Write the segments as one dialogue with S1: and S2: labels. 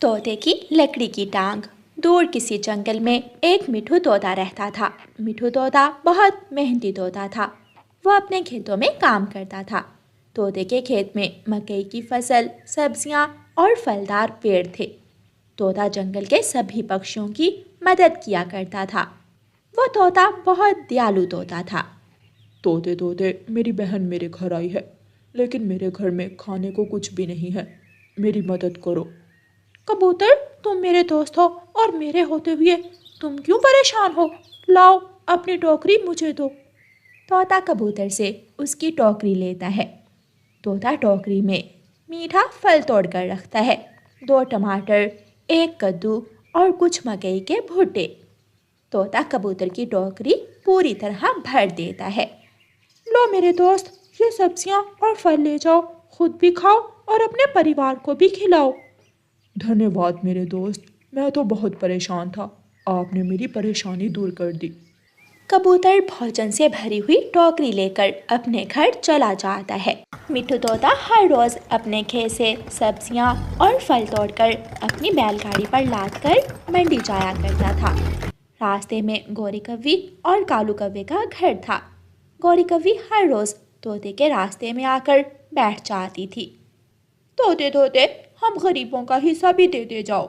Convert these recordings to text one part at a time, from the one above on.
S1: तोते की लकड़ी की टांग। दूर किसी जंगल में एक मिठू तोता रहता था। मिठू तोता बहुत मेहनती तोता था। वह अपने खेतों में काम करता था। तोते के खेत में मकई की फसल, सब्जियां और फलदार पेड़ थे। तोता जंगल के सभी पक्षियों की मदद किया करता था। वो तोता बहुत दयालु तोता था।
S2: तोते तोते मेरी बहन मेरे घर आई है, लेकिन मेरे घर में खाने को कुछ भी नहीं है। मेरी मदद करो।
S3: कबूतर, तुम मेरे दोस्त हो और मेरे होते हुए तुम क्यों परेशान हो? लाओ, अपनी टोकरी मुझे दो।
S1: तोता कबूतर से उसकी टोकरी लेता है। तोता टोकरी में मीठा फल तोड़कर रखता है। 2 टमाटर, 1 कद्दू और कुछ मकई के भुट्टे। तोता कबूतर की टोकरी पूरी तरह भर देता है।
S3: लो मेरे दोस्त, ये सब्जियां और फल ले जाओ, खुद भी खाओ और अपने परिवार को भी खिलाओ।
S2: धन्यवाद मेरे दोस्त, मैं तो बहुत परेशान था। आपने मेरी परेशानी दूर कर दी।
S1: कबूतर भोजन से भरी हुई टोकरी लेकर अपने घर चला जाता है। मिठू तोता हर रोज अपने खेत से सब्जियां और फल तोड़कर अपनी बैलगाड़ी पर लादकर मंडी जाया करता था। रास्ते में गौरी कव्वी और कालू कव्वे का घर था। गौरी कव्वी हर रोज तोते के रास्ते में आकर बैठ जाती थी।
S3: तोते तोते, हम गरीबों का हिस्सा भी देते जाओ।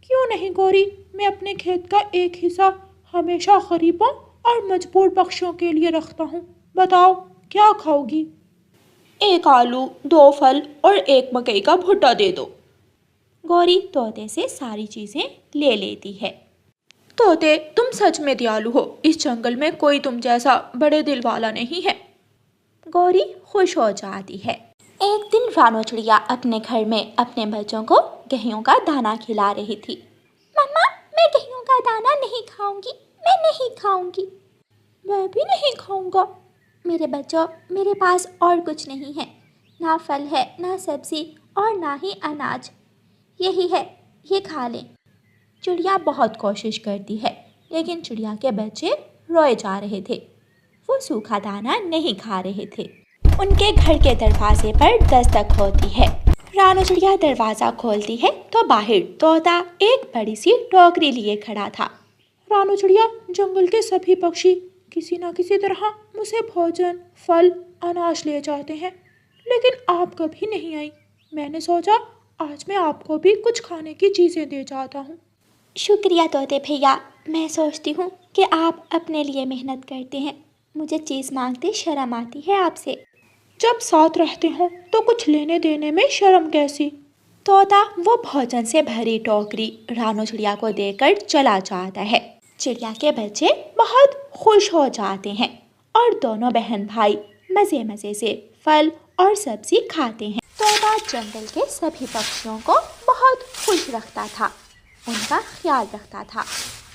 S3: क्यों नहीं गौरी, मैं अपने खेत का एक हिस्सा हमेशा गरीबों और मजबूर पक्षियों के लिए रखता हूँ। बताओ, क्या खाओगी? 1 आलू, 2 फल और 1 मकई का भुट्टा दे दो।
S1: गौरी तोते से सारी चीजें ले लेती है।
S3: तोते, तुम सच में दयालु हो। इस जंगल में कोई तुम जैसा बड़े दिल वाला नहीं है।
S1: गौरी खुश हो जाती है। एक दिन रानो चिड़िया अपने घर में अपने बच्चों को गेहूं का दाना खिला रही थी। मम्मा, मैं गेहूं का दाना नहीं खाऊंगी, मैं नहीं खाऊंगी।
S3: मैं भी नहीं खाऊंगा।
S1: मेरे बच्चों, मेरे पास और कुछ नहीं है। ना फल है, ना सब्जी और ना ही अनाज। यही है, ये खा लें। चिड़िया बहुत कोशिश करती है, लेकिन चिड़िया के बच्चे रोए जा रहे थे। वो सूखा दाना नहीं खा रहे थे। उनके घर के दरवाजे पर दस्तक होती है। रानो चिड़िया दरवाज़ा खोलती है तो बाहर तोता एक बड़ी सी टोकरी लिए खड़ा था।
S3: रानो चिड़िया, जंगल के सभी पक्षी किसी न किसी तरह मुझे भोजन, फल, अनाज ले जाते हैं, लेकिन आप कभी नहीं आई। मैंने सोचा आज मैं आपको भी कुछ खाने की चीज़ें दे जाता हूँ।
S1: शुक्रिया तोते भैया, मैं सोचती हूँ कि आप अपने लिए मेहनत करते हैं। मुझे चीज़ मांगते शर्म आती है आपसे।
S3: जब साथ रहते हो तो कुछ लेने देने में शर्म कैसी?
S1: तोता वो भोजन से भरी टोकरी रानो चिड़िया को देकर चला जाता है। चिड़िया के बच्चे बहुत खुश हो जाते हैं और दोनों बहन भाई मज़े मज़े से फल और सब्जी खाते हैं। तोता जंगल के सभी पक्षियों को बहुत खुश रखता था, उनका ख्याल रखता था।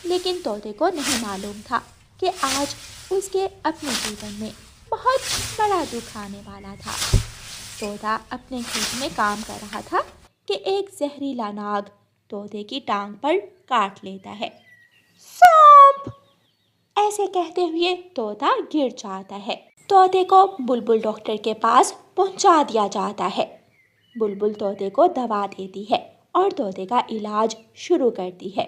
S1: लेकिन तोते को नहीं मालूम था कि आज उसके अपने जीवन में बहुत बड़ा दुख आने वाला था। तोता अपने खेत में काम कर रहा था कि एक जहरीला नाग तोते की टांग पर काट लेता है। सांप! ऐसे कहते हुए तोता गिर जाता है। तोते को बुलबुल डॉक्टर के पास पहुंचा दिया जाता है। बुलबुल तोते को दवा देती है और तोते का इलाज शुरू करती है।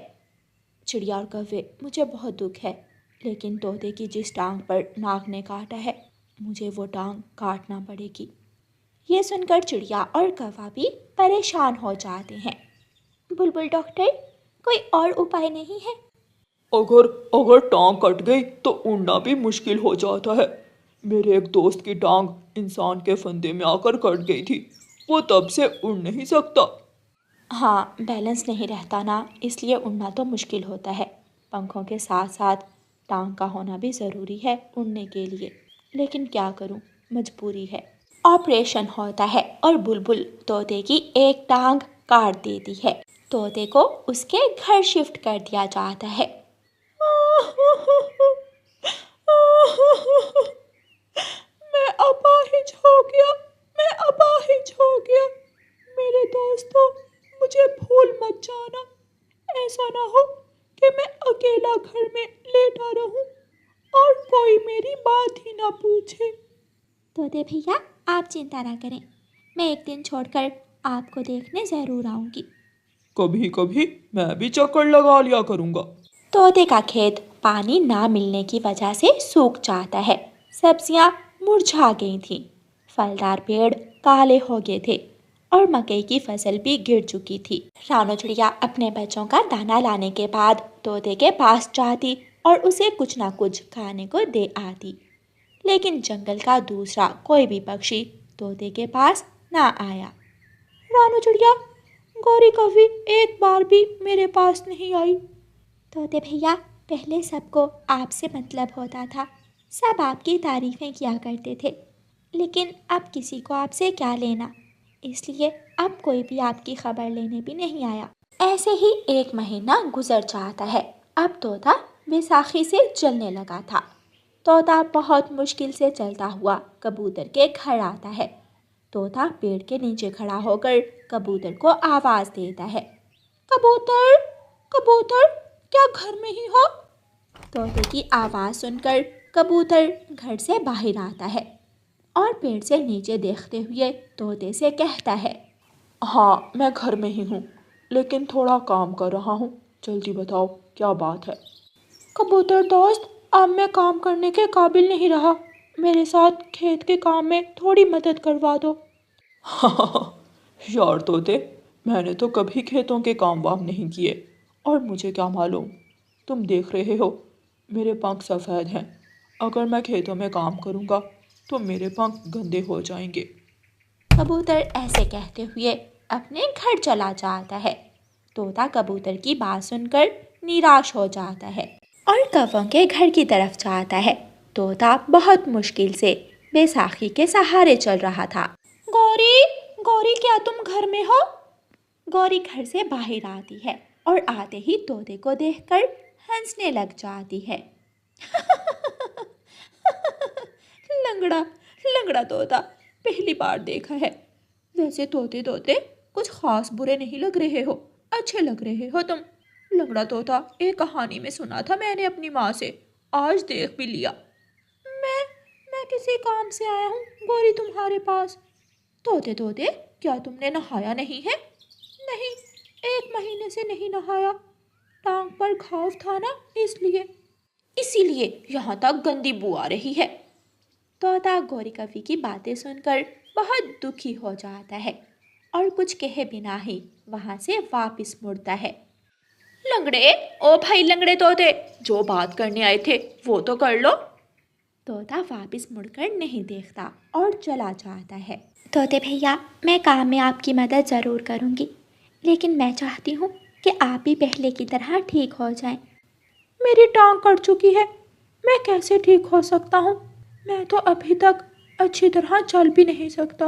S1: चिड़िया और कव्वे, मुझे बहुत दुख है, लेकिन तोते की जिस टांग पर नाग ने काटा है, मुझे वो टांग काटना पड़ेगी। ये सुनकर चिड़िया और कौवा भी परेशान हो जाते हैं। बुलबुल डॉक्टर, कोई और उपाय नहीं है?
S2: अगर टांग कट गई तो उड़ना भी मुश्किल हो जाता है। मेरे एक दोस्त की टांग इंसान के फंदे में आकर कट गई थी। वो तब से उड़ नहीं सकता।
S1: हाँ, बैलेंस नहीं रहता ना, इसलिए उड़ना तो मुश्किल होता है। पंखों के साथ साथ टांग का होना भी ज़रूरी है उड़ने के लिए, लेकिन क्या करूं, मजबूरी है। ऑपरेशन होता है और बुलबुल तोते की एक टांग काट देती है। तोते को उसके घर शिफ्ट कर दिया जाता है।
S3: मैं अपाहिज हो गया, मैं अपाहिज हो गया। मेरे दोस्तों, मुझे भूल मत जाना। ऐसा ना हो कि मैं अकेला घर में लेटा रहूं और कोई मेरी बात ही ना पूछे।
S1: तोते भैया, आप चिंता ना करें, मैं एक दिन छोड़कर आपको देखने ज़रूर आऊँगी।
S2: कभी कभी मैं भी चक्कर लगा लिया करूँगा।
S1: तोते का खेत पानी ना मिलने की वजह से सूख जाता है। सब्जियां मुरझा गई थीं, फलदार पेड़ काले हो गए थे और मकई की फसल भी गिर चुकी थी। रानो चिड़िया अपने बच्चों का दाना लाने के बाद तोते के पास जाती और उसे कुछ ना कुछ खाने को दे आती, लेकिन जंगल का दूसरा कोई भी पक्षी तोते के पास ना आया।
S3: रानू चिड़िया, गौरी कभी एक बार भी मेरे पास नहीं आई।
S1: तोते भैया, पहले सबको आपसे मतलब होता था, सब आपकी तारीफें किया करते थे, लेकिन अब किसी को आपसे क्या लेना, इसलिए अब कोई भी आपकी खबर लेने भी नहीं आया। ऐसे ही एक महीना गुजर जाता है। अब तोता बैसाखी से चलने लगा था। तोता बहुत मुश्किल से चलता हुआ कबूतर के घर आता है। तोता पेड़ के नीचे खड़ा होकर कबूतर को आवाज़ देता है।
S3: कबूतर, कबूतर, क्या घर में ही हो?
S1: तोते की आवाज़ सुनकर कबूतर घर से बाहर आता है और पेड़ से नीचे देखते हुए तोते से कहता है,
S2: हाँ, मैं घर में ही हूँ, लेकिन थोड़ा काम कर रहा हूँ। जल्दी बताओ क्या बात है।
S3: कबूतर दोस्त, अब मैं काम करने के काबिल नहीं रहा। मेरे साथ खेत के काम में थोड़ी मदद करवा दो।
S2: यार तोते, मैंने तो कभी खेतों के काम वाम नहीं किए और मुझे क्या मालूम। तुम देख रहे हो मेरे पंख सफ़ेद हैं। अगर मैं खेतों में काम करूँगा तो मेरे पंख गंदे हो जाएंगे।
S1: कबूतर ऐसे कहते हुए अपने घर चला जाता है। तोता कबूतर की बात सुनकर निराश हो जाता है और कौवों के घर की तरफ जाता है। तोता बहुत मुश्किल से बैसाखी के सहारे चल रहा था।
S3: गौरी, गौरी, क्या तुम घर में हो?
S1: गौरी घर से बाहर आती है और आते ही तोते को देखकर हंसने लग जाती है।
S3: लंगड़ा, लंगड़ा तोता, पहली बार देखा है। वैसे तोते तोते कुछ खास बुरे नहीं लग रहे हो, अच्छे लग रहे हो तुम। लंगड़ा तोता एक कहानी में सुना था मैंने अपनी माँ से, आज देख भी लिया। मैं किसी काम से आया हूँ गौरी तुम्हारे पास। तोते तोते, क्या तुमने नहाया नहीं है? नहीं, 1 महीने से नहीं नहाया। टांग पर घाव था ना, इसीलिए यहाँ तक गंदी बू आ रही है।
S1: तोता गौरी कवि की बातें सुनकर बहुत दुखी हो जाता है और कुछ कहे बिना ही वहाँ से वापस मुड़ता है।
S3: लंगड़े, ओ भाई लंगड़े तोते, जो बात करने आए थे वो तो कर लो।
S1: तोता वापस मुड़कर नहीं देखता और चला जाता है। तोते भैया, मैं काम में आपकी मदद ज़रूर करूँगी, लेकिन मैं चाहती हूँ कि आप भी पहले की तरह ठीक हो जाएं।
S3: मेरी टांग कट चुकी है, मैं कैसे ठीक हो सकता हूँ? मैं तो अभी तक अच्छी तरह चल भी नहीं सकता।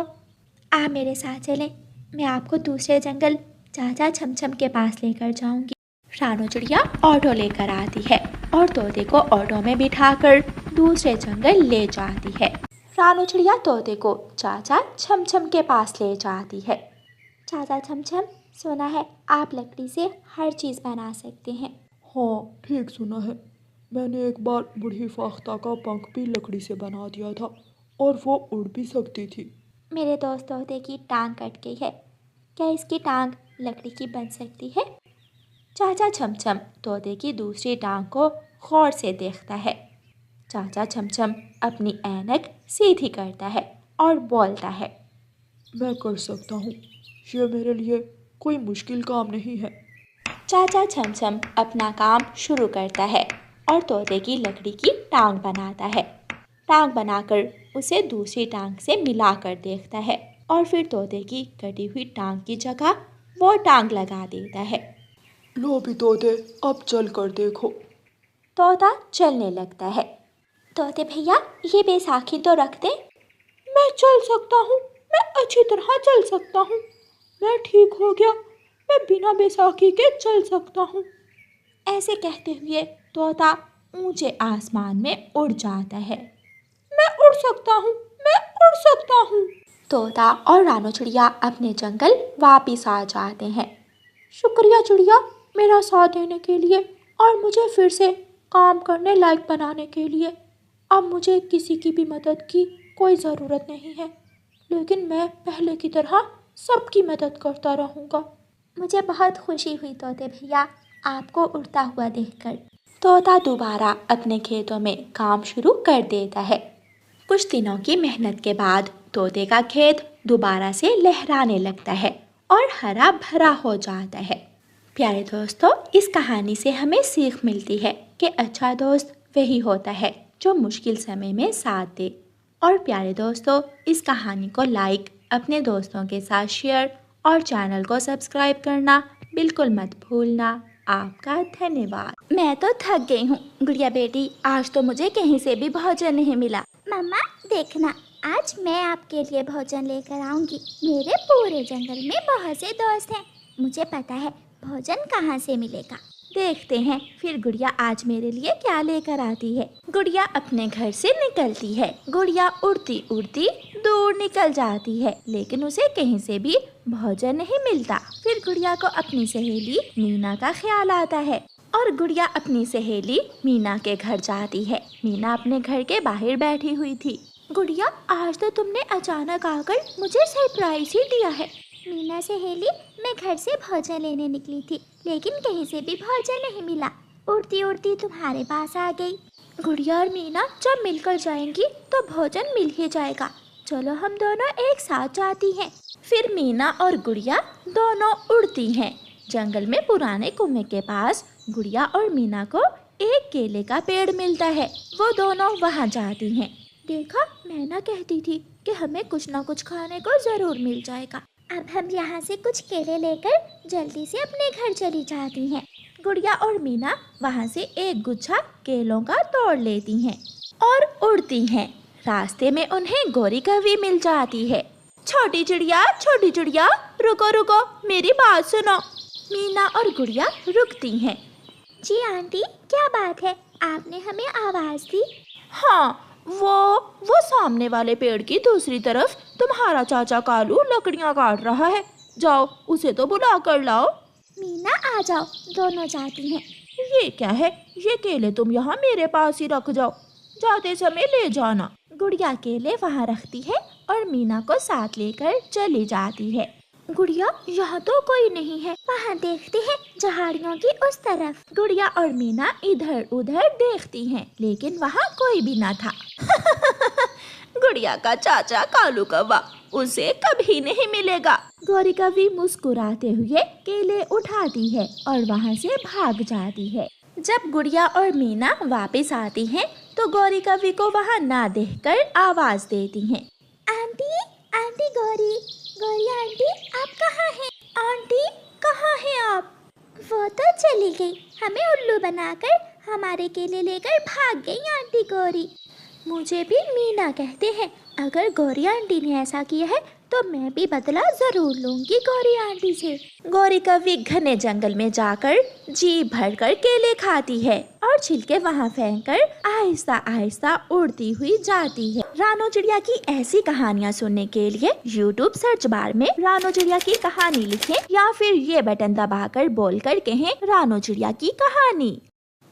S1: आप मेरे साथ चलें, मैं आपको दूसरे जंगल चाचा छमछम के पास लेकर जाऊंगी। रानो चिड़िया ऑटो लेकर आती है और तोते को ऑटो में बिठाकर दूसरे जंगल ले जाती है। रानो चिड़िया तोते को चाचा छमछम के पास ले जाती है। चाचा छमछम, सुना है आप लकड़ी से हर चीज़ बना सकते हैं।
S2: हाँ, ठीक सुना है। मैंने एक बार बूढ़ी फाख्ता का पंख भी लकड़ी से बना दिया था और वो उड़ भी सकती थी।
S1: मेरे दोस्त तोते की टांग कट गई है, क्या इसकी टांग लकड़ी की बन सकती है? चाचा छमछम तोते की दूसरी टांग को गौर से देखता है। चाचा छमछम अपनी ऐनक सीधी करता है और बोलता है,
S2: मैं कर सकता हूँ, ये मेरे लिए कोई मुश्किल काम नहीं है।
S1: चाचा छमछम अपना काम शुरू करता है और तोते की लकड़ी की टांग बनाता है। टांग बनाकर उसे दूसरी टांग से मिलाकर देखता है और फिर तोते की कटी हुई टांग की जगह वो टांग लगा देता है।
S2: लो भी तोते, अब चल कर देखो।
S1: तोता चलने लगता है। तोते भैया, ये बैसाखी तो रख दे।
S3: मैं चल सकता हूँ, मैं अच्छी तरह चल सकता हूँ। मैं ठीक हो गया, मैं बिना बैसाखी के चल सकता हूँ।
S1: ऐसे कहते हुए तोता ऊंचे आसमान में उड़ जाता है।
S3: मैं उड़ सकता हूँ, मैं उड़ सकता हूँ।
S1: तोता और रानो चिड़िया अपने जंगल वापिस आ जाते हैं।
S3: शुक्रिया चिड़िया, मेरा साथ देने के लिए और मुझे फिर से काम करने लायक बनाने के लिए। अब मुझे किसी की भी मदद की कोई ज़रूरत नहीं है, लेकिन मैं पहले की तरह सबकी मदद करता रहूँगा।
S1: मुझे बहुत खुशी हुई तोते भैया आपको उड़ता हुआ देखकर। तोता दोबारा अपने खेतों में काम शुरू कर देता है। कुछ दिनों की मेहनत के बाद तोते का खेत दोबारा से लहराने लगता है और हरा भरा हो जाता है। प्यारे दोस्तों, इस कहानी से हमें सीख मिलती है कि अच्छा दोस्त वही होता है जो मुश्किल समय में साथ दे। और प्यारे दोस्तों, इस कहानी को लाइक, अपने दोस्तों के साथ शेयर और चैनल को सब्सक्राइब करना बिल्कुल मत भूलना। आपका धन्यवाद। मैं तो थक गई हूँ गुड़िया बेटी, आज तो मुझे कहीं से भी भोजन नहीं मिला।
S4: मम्मा देखना, आज मैं आपके लिए भोजन लेकर आऊंगी। मेरे पूरे जंगल में बहुत से दोस्त हैं, मुझे पता है भोजन कहाँ से मिलेगा।
S1: देखते हैं फिर गुड़िया आज मेरे लिए क्या लेकर आती है। गुड़िया अपने घर से निकलती है। गुड़िया उड़ती उड़ती दूर निकल जाती है, लेकिन उसे कहीं से भी भोजन नहीं मिलता। फिर गुड़िया को अपनी सहेली मीना का ख्याल आता है और गुड़िया अपनी सहेली मीना के घर जाती है। मीना अपने घर के बाहर बैठी हुई थी। गुड़िया, आज तो तुमने अचानक आकर मुझे सरप्राइज ही दिया है।
S4: मीना सहेली, मैं घर से भोजन लेने निकली थी, लेकिन कहीं से भी भोजन नहीं मिला। उड़ती उड़ती तुम्हारे पास आ गई।
S1: गुड़िया और मीना जब मिलकर जाएंगी तो भोजन मिल ही जाएगा। चलो हम दोनों एक साथ जाती हैं। फिर मीना और गुड़िया दोनों उड़ती हैं। जंगल में पुराने कुएं के पास गुड़िया और मीना को एक केले का पेड़ मिलता है। वो दोनों वहाँ जाती हैं। देखा, मैना कहती थी कि हमें कुछ ना कुछ खाने को जरूर मिल जाएगा।
S4: अब हम यहाँ से कुछ केले लेकर जल्दी से अपने घर चली जाती हैं।
S1: गुड़िया और मीना वहाँ से एक गुच्छा केलों का तोड़ लेती हैं और उड़ती हैं। रास्ते में उन्हें गौरी कौवी मिल जाती है। छोटी चिड़िया, रुको रुको, मेरी बात सुनो। मीना और गुड़िया रुकती हैं।
S4: जी आंटी, क्या बात है, आपने हमें आवाज़ दी?
S3: हाँ, वो सामने वाले पेड़ की दूसरी तरफ तुम्हारा चाचा कालू लकड़ियाँ काट रहा है। जाओ उसे तो बुला कर लाओ।
S4: मीना आ जाओ, दोनों जाती हैं।
S3: ये क्या है, ये केले तुम यहाँ मेरे पास ही रख जाओ, जाते समय ले जाना।
S1: गुड़िया केले वहाँ रखती है और मीना को साथ लेकर चली जाती है। गुड़िया, यहाँ तो कोई नहीं है।
S4: वहाँ देखते हैं झाड़ियों की उस तरफ।
S1: गुड़िया और मीना इधर उधर देखती हैं, लेकिन वहाँ कोई भी ना था।
S3: गुड़िया का चाचा कालू कौवा उसे कभी नहीं मिलेगा।
S1: गौरी कौवी मुस्कुराते हुए केले उठाती है और वहाँ से भाग जाती है। जब गुड़िया और मीना वापस आती हैं, तो गौरी कौवी को वहाँ ना देखकर आवाज देती हैं।
S4: आंटी, आंटी गौरी आंटी, आप कहाँ हैं?
S3: आंटी, कहाँ हैं आप?
S4: वो तो चली गई, हमें उल्लू बनाकर हमारे केले लेकर भाग गई आंटी गौरी।
S1: मुझे भी मीना कहते हैं। अगर गौरी आंटी ने ऐसा किया है तो मैं भी बदला जरूर लूंगी गौरी आंटी से। गौरी कौवी घने जंगल में जाकर जी भरकर केले खाती है और छिलके वहाँ फेंककर आहिस्ता आहिस्ता उड़ती हुई जाती है। रानो चिड़िया की ऐसी कहानियाँ सुनने के लिए YouTube सर्च बार में रानो चिड़िया की कहानी लिखें या फिर ये बटन दबाकर बोलकर कहें रानो चिड़िया की कहानी।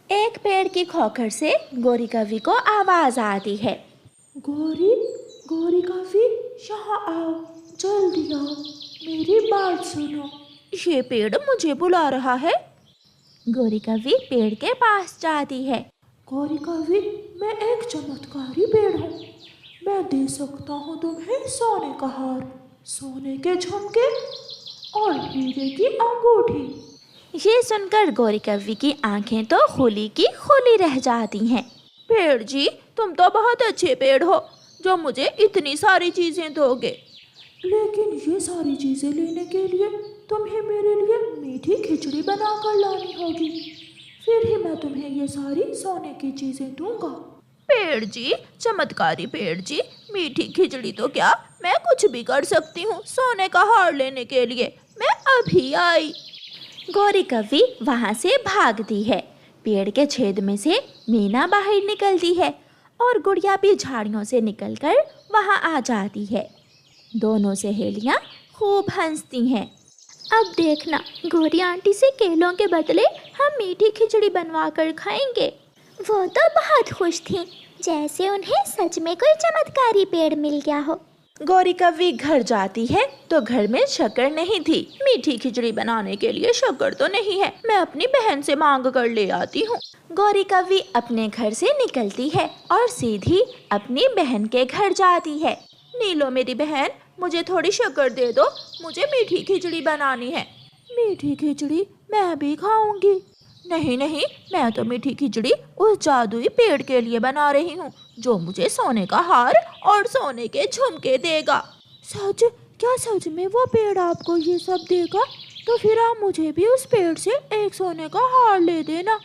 S1: एक पेड़ की खोखर से गौरी कौवी को आवाज आती है।
S2: गौरी कौवी, यहाँ आओ, जल्दी आओ, मेरी बात सुनो।
S3: ये पेड़ मुझे बुला रहा है।
S1: गौरी कौवी पेड़ के पास जाती है।
S2: गौरी कौवी, मैं एक चमत्कारी पेड़ हूँ। मैं दे सकता हूँ तुम्हें सोने का हार, सोने के झुमके और हीरे की अंगूठी।
S1: ये सुनकर गौरी कौवी की आंखें तो खुली की खुली रह जाती हैं।
S3: पेड़ जी, तुम तो बहुत अच्छे पेड़ हो जो मुझे इतनी सारी चीजें दोगे।
S2: लेकिन ये सारी चीजें लेने के लिए तुम्हें मेरे लिए मीठी खिचड़ी बनाकर लानी होगी, फिर ही मैं तुम्हें ये सारी सोने की चीजें दूंगा।
S3: पेड़ जी, चमत्कारी पेड़ जी, मीठी खिचड़ी तो क्या, मैं कुछ भी कर सकती हूँ सोने का हार लेने के लिए। मैं अभी आई।
S1: गौरी कौवी वहाँ से भागती है। पेड़ के छेद में से मीना बाहर निकलती है और गुड़िया भी झाड़ियों से निकलकर वहाँ आ जाती है। दोनों सहेलियाँ खूब हंसती हैं। अब देखना, गौरी आंटी से केलों के बदले हम मीठी खिचड़ी बनवा कर खाएंगे।
S4: वो तो बहुत खुश थी, जैसे उन्हें सच में कोई चमत्कारी पेड़ मिल गया हो।
S1: गौरी कव्वी घर जाती है तो घर में शक्कर नहीं थी। मीठी खिचड़ी बनाने के लिए शक्कर तो नहीं है, मैं अपनी बहन से मांग कर ले आती हूँ। गौरी कव्वी अपने घर से निकलती है और सीधी अपनी बहन के घर जाती है। नीलो मेरी बहन, मुझे थोड़ी शक्कर दे दो, मुझे मीठी खिचड़ी बनानी है। मीठी खिचड़ी मैं भी खाऊंगी। नहीं नहीं, मैं तो मीठी खिचड़ी उस जादुई पेड़ के लिए बना रही हूँ जो मुझे सोने का हार और सोने के झुमके देगा।
S3: सच? क्या सच में वो पेड़ आपको ये सब देगा? तो फिर आप मुझे भी उस पेड़ से एक सोने का हार ले देना।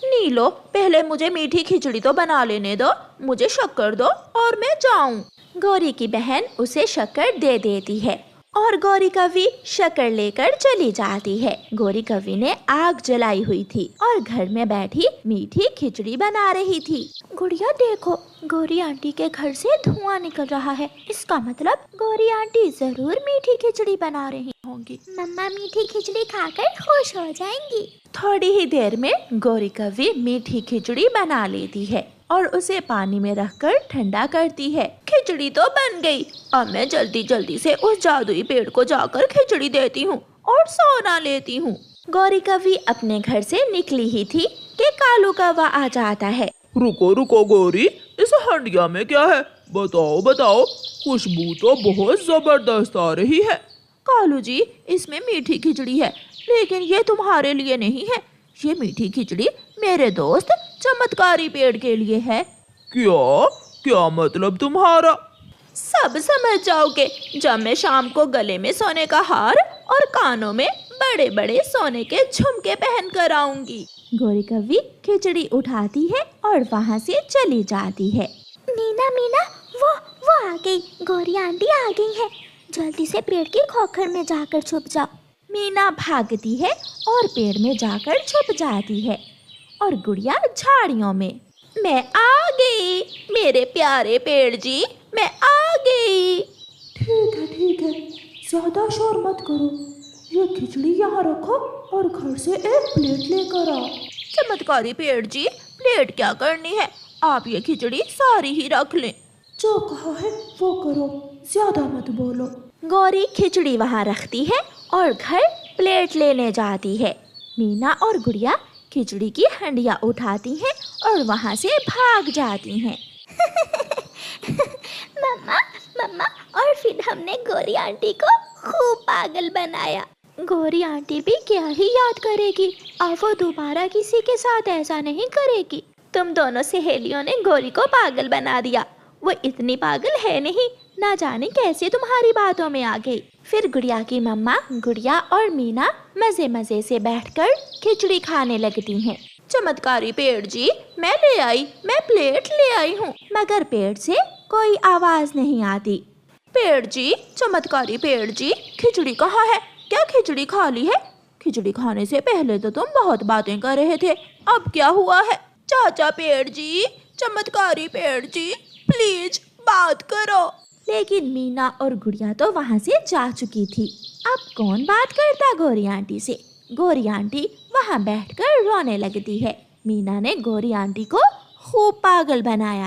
S1: नीलो, पहले मुझे मीठी खिचड़ी तो बना लेने दो, मुझे शक्कर दो और मैं जाऊं। गौरी की बहन उसे शक्कर दे देती है और गौरी कव्वी शक्कर लेकर चली जाती है। गौरी कव्वी ने आग जलाई हुई थी और घर में बैठी मीठी खिचड़ी बना रही थी।
S4: गुड़िया देखो, गौरी आंटी के घर से धुआं निकल रहा है। इसका मतलब गौरी आंटी जरूर मीठी खिचड़ी बना रही होंगी। मम्मा मीठी खिचड़ी खाकर खुश हो जाएंगी।
S1: थोड़ी ही देर में गौरी कव्वी मीठी खिचड़ी बना लेती है और उसे पानी में रखकर ठंडा करती है। खिचड़ी तो बन गई। अब मैं जल्दी जल्दी से उस जादुई पेड़ को जाकर खिचड़ी देती हूँ और सोना लेती हूँ। गौरी कव्वी अपने घर से निकली ही थी कि कालू कौवा आ जाता है।
S2: रुको रुको गौरी, इस हंडिया में क्या है? बताओ बताओ, खुशबू तो बहुत जबरदस्त आ रही है।
S1: कालू जी, इसमें मीठी खिचड़ी है, लेकिन ये तुम्हारे लिए नहीं है। ये मीठी खिचड़ी मेरे दोस्त चमत्कारी पेड़ के लिए है।
S2: क्या क्या मतलब तुम्हारा?
S1: सब समझ जाओगे जब मैं शाम को गले में सोने का हार और कानों में बड़े बड़े सोने के झुमके पहन कर आऊंगी। गौरी कव्वी खिचड़ी उठाती है और वहाँ से चली जाती है।
S4: मीना मीना, वो आ गई। गौरी आंटी आ गई है। जल्दी से पेड़ की खोखर में जाकर छुप जाओ।
S1: मीना भागती है और पेड़ में जाकर छुप जाती है और गुड़िया झाड़ियों में। मैं आ गई मेरे प्यारे पेड़ जी, मैं आ गई।
S3: ठीक है, ज्यादा शोर मत करो। ये खिचड़ी यहाँ रखो और घर से एक प्लेट लेकर आओ।
S1: चमत्कारी पेड़ जी, प्लेट क्या करनी है? आप ये खिचड़ी सारी ही रख लें।
S3: जो कहा है वो करो, ज्यादा मत बोलो।
S1: गौरी खिचड़ी वहाँ रखती है और घर प्लेट लेने जाती है। मीना और गुड़िया खिचड़ी की हंडिया उठाती हैं और वहाँ से भाग जाती हैं।
S4: मम्मा, और फिर हमने गौरी आंटी को खूब पागल बनाया।
S1: गौरी आंटी भी क्या ही याद करेगी, अब वो दोबारा किसी के साथ ऐसा नहीं करेगी। तुम दोनों सहेलियों ने गौरी को पागल बना दिया। वो इतनी पागल है नहीं, ना जाने कैसे तुम्हारी बातों में आ गई। फिर गुड़िया की मम्मा गुड़िया और मीना मजे मजे से बैठकर खिचड़ी खाने लगती हैं। चमत्कारी पेड़ जी, मैं प्लेट ले आई हूँ, मगर पेड़ से कोई आवाज नहीं आती। पेड़ जी, चमत्कारी पेड़ जी, खिचड़ी कहाँ है? क्या खिचड़ी खा ली है? खिचड़ी खाने से पहले तो तुम बहुत बातें कर रहे थे, अब क्या हुआ है? चाचा पेड़ जी, चमत्कारी पेड़ जी, प्लीज बात करो। लेकिन मीना और गुड़िया तो वहाँ से जा चुकी थी। अब कौन बात करता गौरी आंटी से? गौरी आंटी वहाँ बैठकर रोने लगती है। मीना ने गौरी आंटी को खूब पागल बनाया।